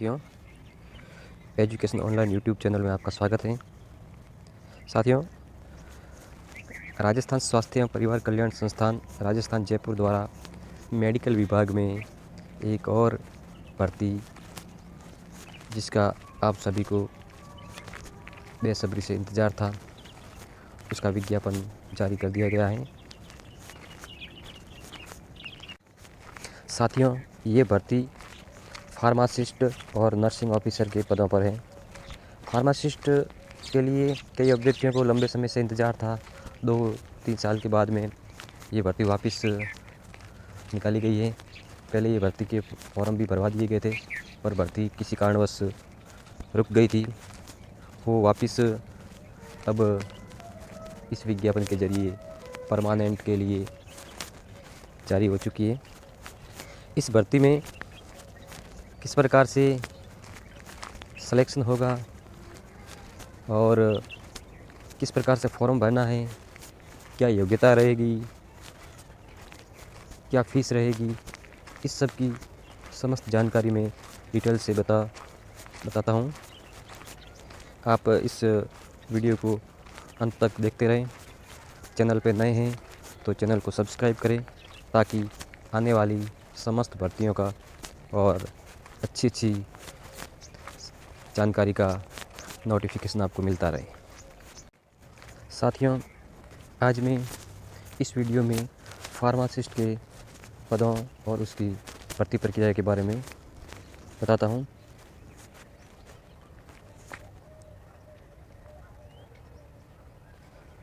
साथियों, education online YouTube channel में आपका स्वागत है। साथियों, राजस्थान स्वास्थ्य एवं परिवार कल्याण संस्थान राजस्थान जयपुर द्वारा मेडिकल विभाग में एक और भर्ती, जिसका आप सभी को बेसब्री से इंतज़ार था, उसका विज्ञापन जारी कर दिया गया है। साथियों, ये भर्ती फार्मासिस्ट और नर्सिंग ऑफिसर के पदों पर है। फार्मासिस्ट के लिए कई अभ्यर्थियों को लंबे समय से इंतज़ार था। 2-3 साल के बाद में ये भर्ती वापस निकाली गई है। पहले ये भर्ती के फॉर्म भी भरवा दिए गए थे, पर भर्ती किसी कारणवश रुक गई थी। वो वापस अब इस विज्ञापन के ज़रिए परमानेंट के लिए जारी हो चुकी है। इस भर्ती में किस प्रकार से सिलेक्शन होगा और किस प्रकार से फॉर्म भरना है, क्या योग्यता रहेगी, क्या फ़ीस रहेगी, इस सब की समस्त जानकारी मैं डिटेल से बताता हूँ। आप इस वीडियो को अंत तक देखते रहें। चैनल पे नए हैं तो चैनल को सब्सक्राइब करें, ताकि आने वाली समस्त भर्तियों का और अच्छी जानकारी का नोटिफिकेशन आपको मिलता रहे। साथियों, आज मैं इस वीडियो में फार्मासिस्ट के पदों और उसकी भर्ती प्रक्रिया के बारे में बताता हूँ।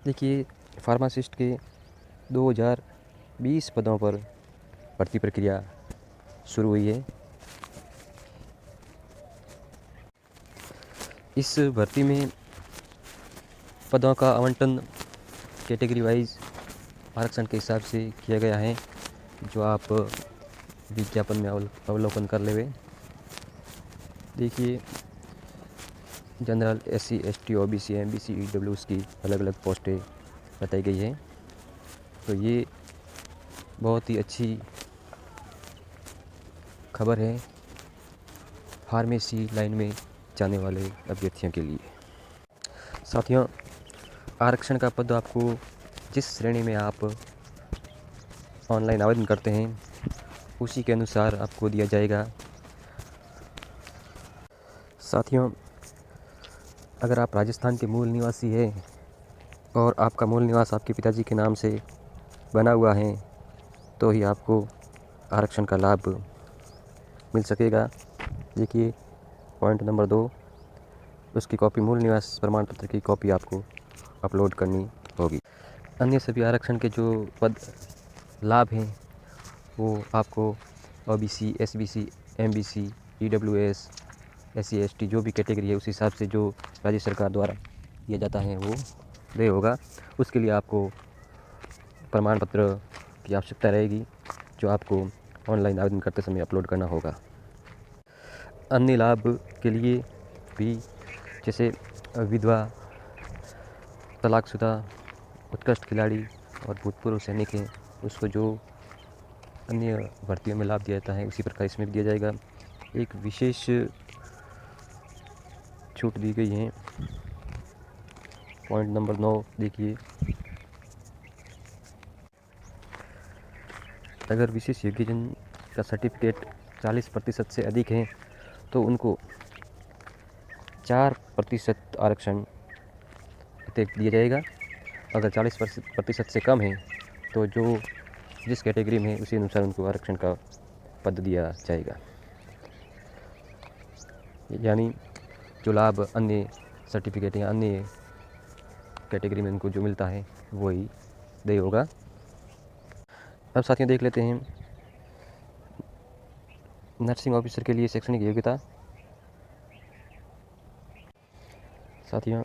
देखिए, फार्मासिस्ट के 2020 पदों पर भर्ती प्रक्रिया शुरू हुई है। इस भर्ती में पदों का आवंटन कैटेगरी वाइज आरक्षण के हिसाब से किया गया है, जो आप विज्ञापन में अवलोकन कर लेवे। देखिए, general, SC, ST, OBC, MBC, EWS की अलग अलग पोस्टें बताई गई है। तो ये बहुत ही अच्छी खबर है फार्मेसी लाइन में जाने वाले अभ्यर्थियों के लिए। साथियों, आरक्षण का पद आपको जिस श्रेणी में आप ऑनलाइन आवेदन करते हैं, उसी के अनुसार आपको दिया जाएगा। साथियों, अगर आप राजस्थान के मूल निवासी हैं और आपका मूल निवास आपके पिताजी के नाम से बना हुआ है, तो ही आपको आरक्षण का लाभ मिल सकेगा। देखिए, पॉइंट नंबर 2, उसकी कॉपी, मूल निवास प्रमाण पत्र की कॉपी आपको अपलोड करनी होगी। अन्य सभी आरक्षण के जो पद लाभ हैं, वो आपको OBC, SBC, MBC, EWS, SC, ST जो भी कैटेगरी है, उस हिसाब से जो राज्य सरकार द्वारा दिया जाता है वो दे होगा। उसके लिए आपको प्रमाण पत्र की आवश्यकता रहेगी, जो आपको ऑनलाइन आवेदन करते समय अपलोड करना होगा। अन्य लाभ के लिए भी, जैसे विधवा, तलाकशुदा, उत्कृष्ट खिलाड़ी और भूतपूर्व सैनिक हैं, उसको जो अन्य भर्तियों में लाभ दिया जाता है, उसी प्रकार इसमें भी दिया जाएगा। एक विशेष छूट दी गई है। पॉइंट नंबर 9 देखिए, अगर विशेष योग्यजन का सर्टिफिकेट 40% से अधिक है तो उनको 4% आरक्षण अतिरिक्त दिया जाएगा। अगर 40% से कम है तो जो जिस कैटेगरी में है उसी अनुसार उनको आरक्षण का पद दिया जाएगा। यानी जो लाभ अन्य सर्टिफिकेट या अन्य कैटेगरी में उनको जो मिलता है वही दे होगा। अब साथियों, देख लेते हैं नर्सिंग ऑफिसर के लिए शैक्षणिक योग्यता। साथियों,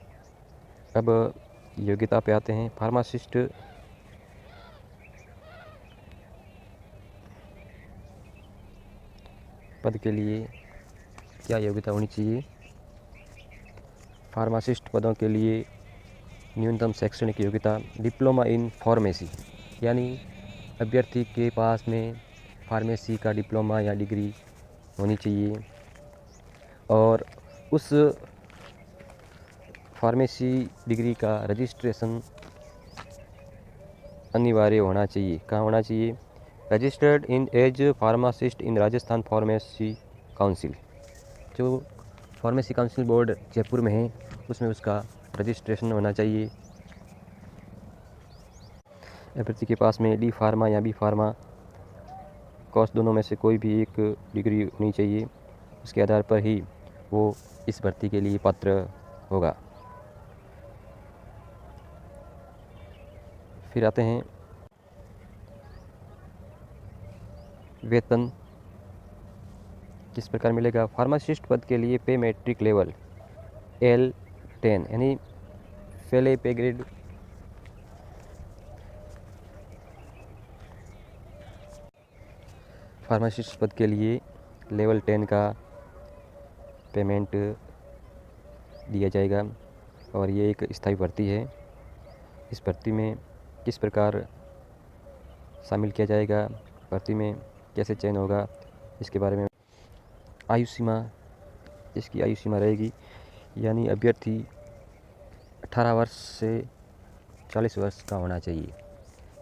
अब योग्यता पे आते हैं। फार्मासिस्ट पद के लिए क्या योग्यता होनी चाहिए? फार्मासिस्ट पदों के लिए न्यूनतम शैक्षणिक योग्यता डिप्लोमा इन फार्मेसी, यानी अभ्यर्थी के पास में फार्मेसी का डिप्लोमा या डिग्री होनी चाहिए। और उस फार्मेसी डिग्री का रजिस्ट्रेशन अनिवार्य होना चाहिए। कहाँ होना चाहिए? Registered in as pharmacist in Rajasthan pharmacy council. जो फार्मेसी काउंसिल बोर्ड जयपुर में है उसमें उसका रजिस्ट्रेशन होना चाहिए। अभ्यर्थी के पास में डी फार्मा या बी फार्मा कोर्स दोनों में से कोई भी एक डिग्री होनी चाहिए। उसके आधार पर ही वो इस भर्ती के लिए पात्र होगा। फिर आते हैं वेतन किस प्रकार मिलेगा। फार्मासिस्ट पद के लिए पे मैट्रिक लेवल L10 यानी पहले पे ग्रेड फार्मासिस्ट पद के लिए लेवल 10 का पेमेंट दिया जाएगा और ये एक स्थायी भर्ती है। इस भर्ती में किस प्रकार शामिल किया जाएगा, भर्ती में कैसे चयन होगा, इसके बारे में आयु सीमा, इसकी आयु सीमा रहेगी यानी अभ्यर्थी 18 वर्ष से 40 वर्ष का होना चाहिए।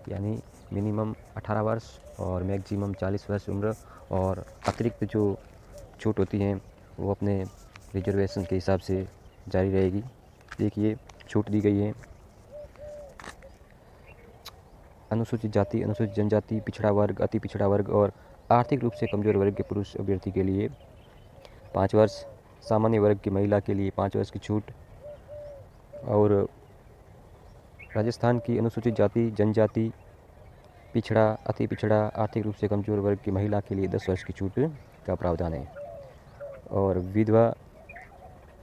यानी मिनिमम 18 वर्ष और मैक्सिमम 40 वर्ष उम्र, और अतिरिक्त जो छूट होती हैं वो अपने रिजर्वेशन के हिसाब से जारी रहेगी। देखिए छूट दी गई है। अनुसूचित जाति, अनुसूचित जनजाति, पिछड़ा वर्ग, अति पिछड़ा वर्ग और आर्थिक रूप से कमज़ोर वर्ग के पुरुष अभ्यर्थी के लिए 5 वर्ष, सामान्य वर्ग की महिला के लिए 5 वर्ष की छूट, और राजस्थान की अनुसूचित जाति, जनजाति, पिछड़ा, अति पिछड़ा, आर्थिक रूप से कमज़ोर वर्ग की महिला के लिए 10 वर्ष की छूट का प्रावधान है। और विधवा,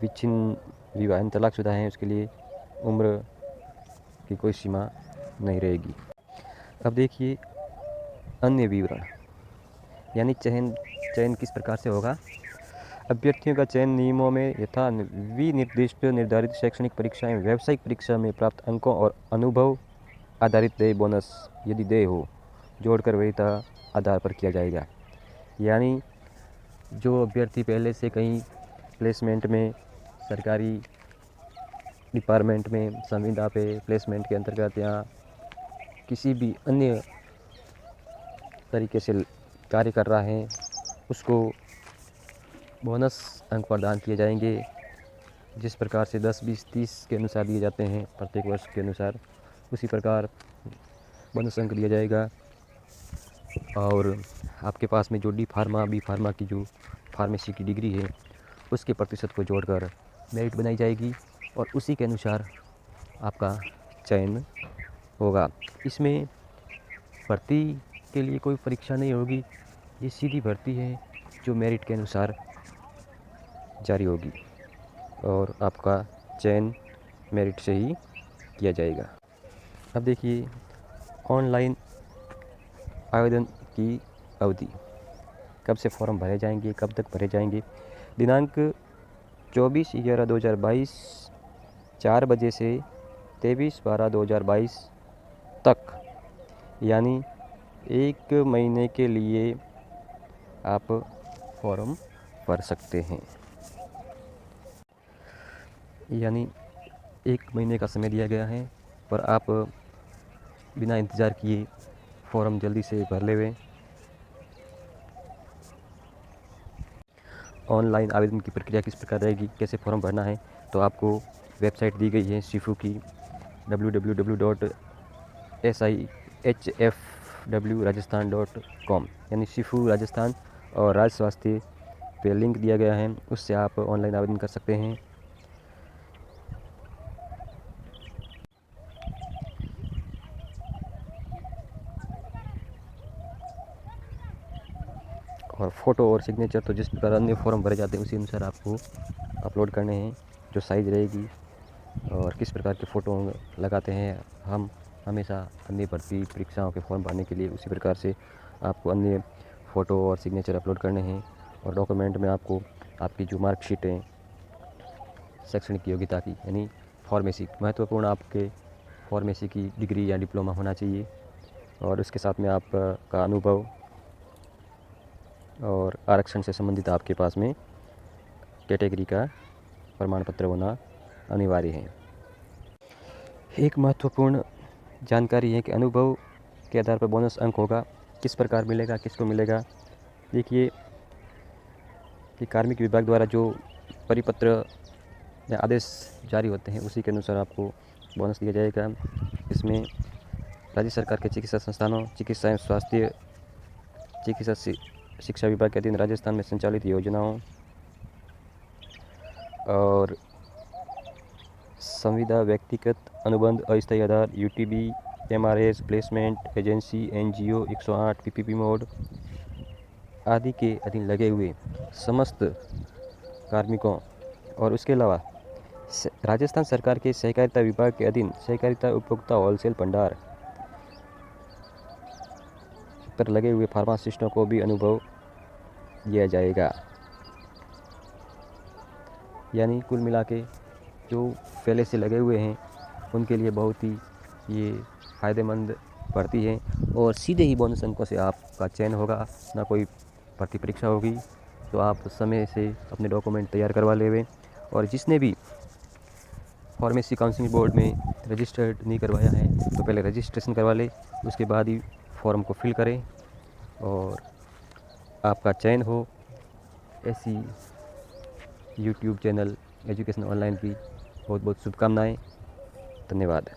विच्छिन्न विवाह, तलाकशुदा हैं, उसके लिए उम्र की कोई सीमा नहीं रहेगी। अब देखिए अन्य विवरण, यानी चयन किस प्रकार से होगा। अभ्यर्थियों का चयन नियमों में यथा विनिर्दिष्ट निर्धारित शैक्षणिक परीक्षा एवं व्यावसायिक परीक्षा में प्राप्त अंकों और अनुभव आधारित देय बोनस यदि देय हो जोड़कर वरीयता आधार पर किया जाएगा। यानी जो अभ्यर्थी पहले से कहीं प्लेसमेंट में, सरकारी डिपार्टमेंट में, संविदा पे प्लेसमेंट के अंतर्गत या किसी भी अन्य तरीके से कार्य कर रहा है, उसको बोनस अंक प्रदान किए जाएंगे। जिस प्रकार से 10, 20, 30 के अनुसार दिए जाते हैं प्रत्येक वर्ष के अनुसार, उसी प्रकार बोनस अंक दिया जाएगा। और आपके पास में जो डी फार्मा, बी फार्मा की जो फार्मेसी की डिग्री है उसके प्रतिशत को जोड़कर मेरिट बनाई जाएगी और उसी के अनुसार आपका चयन होगा। इसमें भर्ती के लिए कोई परीक्षा नहीं होगी, ये सीधी भर्ती है जो मेरिट के अनुसार जारी होगी और आपका चयन मेरिट से ही किया जाएगा। अब देखिए ऑनलाइन आवेदन की अवधि, कब से फॉर्म भरे जाएंगे, कब तक भरे जाएंगे। दिनांक 24/11/2022 4 बजे से 23/12/2022 तक, यानी 1 महीने के लिए आप फॉर्म भर सकते हैं। यानी 1 महीने का समय दिया गया है पर आप बिना इंतज़ार किए फॉर्म जल्दी से भर लेवें। ऑनलाइन आवेदन की प्रक्रिया किस प्रकार रहेगी, कैसे फॉर्म भरना है, तो आपको वेबसाइट दी गई है शिफू की www.sihfwrajasthan.com, यानी शिफू राजस्थान और राज्य स्वास्थ्य पे लिंक दिया गया है, उससे आप ऑनलाइन आवेदन कर सकते हैं। और फ़ोटो और सिग्नेचर तो जिस प्रकार अन्य फॉर्म भरे जाते हैं उसी अनुसार आपको अपलोड करने हैं, जो साइज़ रहेगी और किस प्रकार के फ़ोटो लगाते हैं हम हमेशा अन्य भर्ती परीक्षाओं के फॉर्म भरने के लिए, उसी प्रकार से आपको अन्य फ़ोटो और सिग्नेचर अपलोड करने हैं। और डॉक्यूमेंट में आपको आपकी जो मार्कशीट है शैक्षणिक योग्यता की, यानी फार्मेसी, महत्वपूर्ण आपके फार्मेसी की डिग्री या डिप्लोमा होना चाहिए और उसके साथ में आपका अनुभव और आरक्षण से संबंधित आपके पास में कैटेगरी का प्रमाण पत्र होना अनिवार्य है। एक महत्वपूर्ण जानकारी है कि अनुभव के आधार पर बोनस अंक होगा। किस प्रकार मिलेगा, किसको मिलेगा? देखिए कि कार्मिक विभाग द्वारा जो परिपत्र या आदेश जारी होते हैं उसी के अनुसार आपको बोनस दिया जाएगा। इसमें राज्य सरकार के चिकित्सा संस्थानों, चिकित्सा एवं स्वास्थ्य चिकित्सा शिक्षा विभाग के अधीन राजस्थान में संचालित योजनाओं और संविदा, व्यक्तिगत अनुबंध, अस्थायी आधार, UTB, MRS, placement agency, NGO, 108, PPP mode आदि के अधीन लगे हुए समस्त कार्मिकों और उसके अलावा राजस्थान सरकार के सहकारिता विभाग के अधीन सहकारिता उपभोक्ता होलसेल भंडार पर लगे हुए फार्मासिस्टों को भी अनुभव दिया जाएगा। यानी कुल मिला के जो पहले से लगे हुए हैं उनके लिए बहुत ही ये फ़ायदेमंद भर्ती है और सीधे ही बोनस अंकों से आपका चयन होगा, ना कोई भर्ती परीक्षा होगी। तो आप समय से अपने डॉक्यूमेंट तैयार करवा लेवें और जिसने भी फार्मेसी काउंसलिंग बोर्ड में रजिस्टर्ड नहीं करवाया है तो पहले रजिस्ट्रेशन करवा ले, उसके बाद ही फॉर्म को फिल करें और आपका चयन हो। ऐसी यूट्यूब चैनल एजुकेशन ऑनलाइन की बहुत बहुत शुभकामनाएं। धन्यवाद।